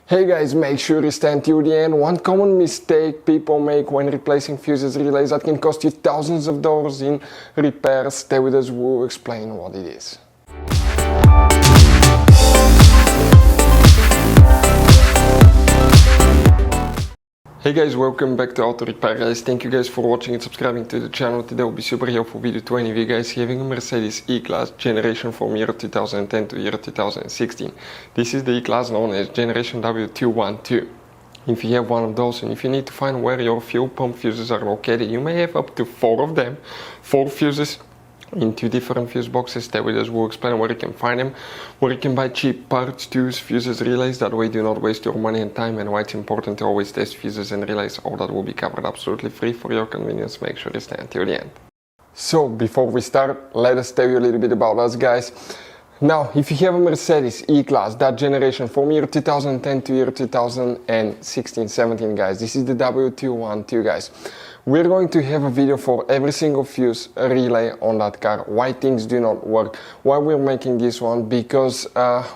Hey guys, make sure you stand till the end. One common mistake people make when replacing fuses relays that can cost you thousands of dollars in repairs. Stay with us, we'll explain what it is. Hey guys, welcome back to Auto Repair guys. Thank you guys for watching and subscribing to the channel. Today will be super helpful video to any of you guys having a Mercedes E-Class generation from year 2010 to year 2016. This is the E-Class known as generation W212. If you have one of those and if you need to find where your fuel pump fuses are located, you may have up to 4 of them, 4 fuses in 2 different fuse boxes. Stay with us, we'll explain where you can find them, where you can buy cheap parts, tools, fuses, relays. That way do not waste your money and time, and why it's important to always test fuses and relays. All that will be covered absolutely free for your convenience. Make sure you stay until the end. So before we start, let us tell you a little bit about us guys. Now, if you have a Mercedes E-Class, that generation from year 2010 to year 2016-17 guys, this is the W212 guys. We're going to have a video for every single fuse relay on that car, why things do not work, why we're making this one, because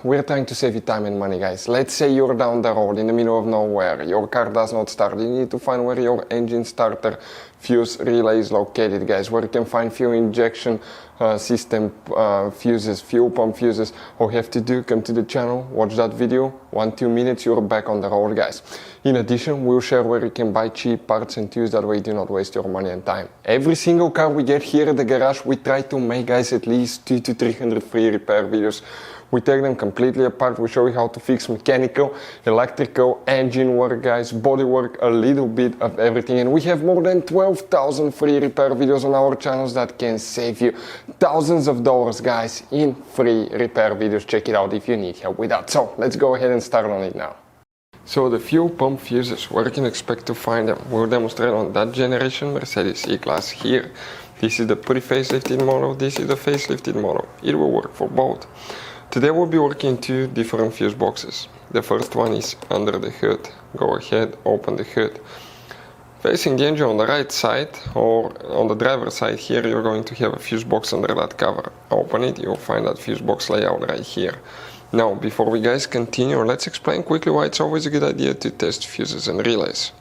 we're trying to save you time and money guys. Let's say you're down the road in the middle of nowhere, your car does not start, you need to find where your engine starter fuse relay is located guys, where you can find fuel injection system fuses, fuel pump fuses. All you have to do, come to the channel, watch that video, 1-2 minutes, you're back on the road guys. In addition, we'll share where you can buy cheap parts and tools, that way you do not waste your money and time. Every single car we get here at the garage, we try to make guys at least 200 to 300 free repair videos. We take them completely apart, we show you how to fix mechanical, electrical, engine work guys, body work, a little bit of everything. And we have more than 12,000 free repair videos on our channels that can save you thousands of dollars guys in free repair videos. Check it out if you need help with that. So let's go ahead and start on it now. So the fuel pump fuses, where you can expect to find them, we'll demonstrate on that generation Mercedes E-Class here. This is the pre-facelifted model, this is the facelifted model. It will work for both. Today we'll be working 2 different fuse boxes. The first one is under the hood. Go ahead, open the hood. Facing the engine on the right side, or on the driver's side here, you're going to have a fuse box under that cover. Open it, you'll find that fuse box layout right here. Now, before we guys continue, let's explain quickly why it's always a good idea to test fuses and relays.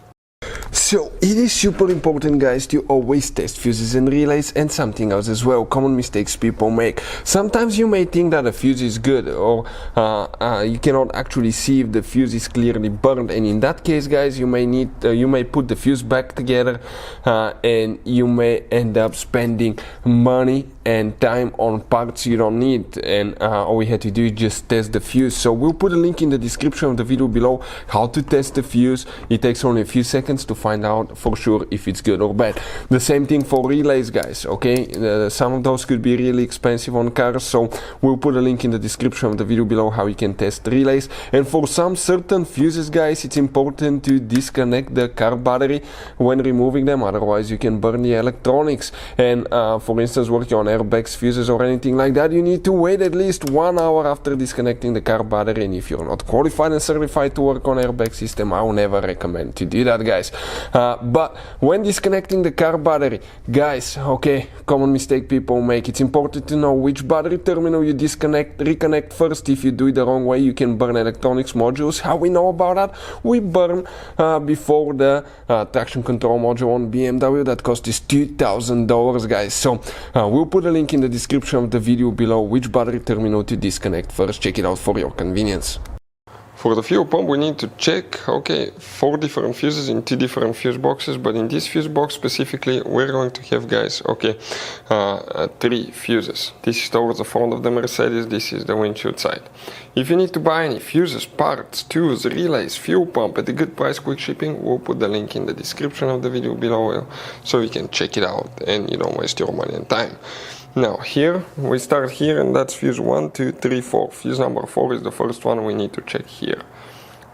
So it is super important guys to always test fuses and relays, and something else as well, common mistakes people make. Sometimes you may think that a fuse is good, or you cannot actually see if the fuse is clearly burned, and in that case guys you may put the fuse back together and you may end up spending money and time on parts you don't need, and all we had to do is just test the fuse. So we'll put a link in the description of the video below how to test the fuse. It takes only a few seconds to find out for sure if it's good or bad. The same thing for relays guys, okay? Some of those could be really expensive on cars, so we'll put a link in the description of the video below how you can test relays. And for some certain fuses guys, it's important to disconnect the car battery when removing them, otherwise you can burn the electronics. And for instance, working on airbags, fuses or anything like that, you need to wait at least 1 hour after disconnecting the car battery. And if you're not qualified and certified to work on airbag system, I will never recommend to do that guys. But when disconnecting the car battery guys, okay, common mistake people make, it's important to know which battery terminal you reconnect first. If you do it the wrong way, you can burn electronics modules. How we know about that? We burn before the traction control module on BMW that cost us $2,000 guys. So we'll put a link in the description of the video below which battery terminal to disconnect first. Check it out for your convenience. For the fuel pump we need to check, okay, 4 different fuses in 2 different fuse boxes, but in this fuse box specifically we're going to have guys, okay, 3 fuses. This is towards the front of the Mercedes, this is the windshield side. If you need to buy any fuses, parts, tools, relays, fuel pump at a good price, quick shipping, we'll put the link in the description of the video below so you can check it out and you don't waste your money and time. Now here, we start here, and that's fuse 1, 2, 3, 4. Fuse number 4 is the first one we need to check here.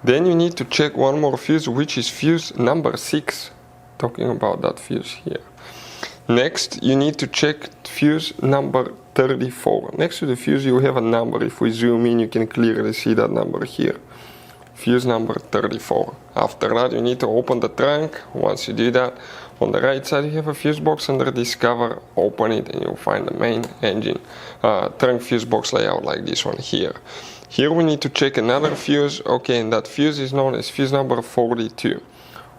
Then you need to check one more fuse, which is fuse number 6. Talking about that fuse here. Next, you need to check fuse number 34. Next to the fuse you have a number. If we zoom in, you can clearly see that number here. Fuse number 34. After that you need to open the trunk. Once you do that, on the right side you have a fuse box under this cover. Open it and you'll find the main engine trunk fuse box layout like this one here. Here we need to check another fuse. Okay, and that fuse is known as fuse number 42.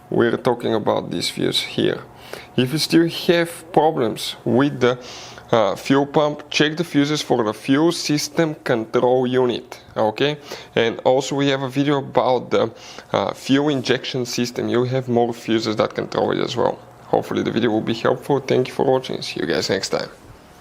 We're talking about this fuse here. If you still have problems with the fuel pump, check the fuses for the fuel system control unit. Okay, and also we have a video about the fuel injection system. You have more fuses that control it as well. Hopefully the video will be helpful. Thank you for watching. See you guys next time.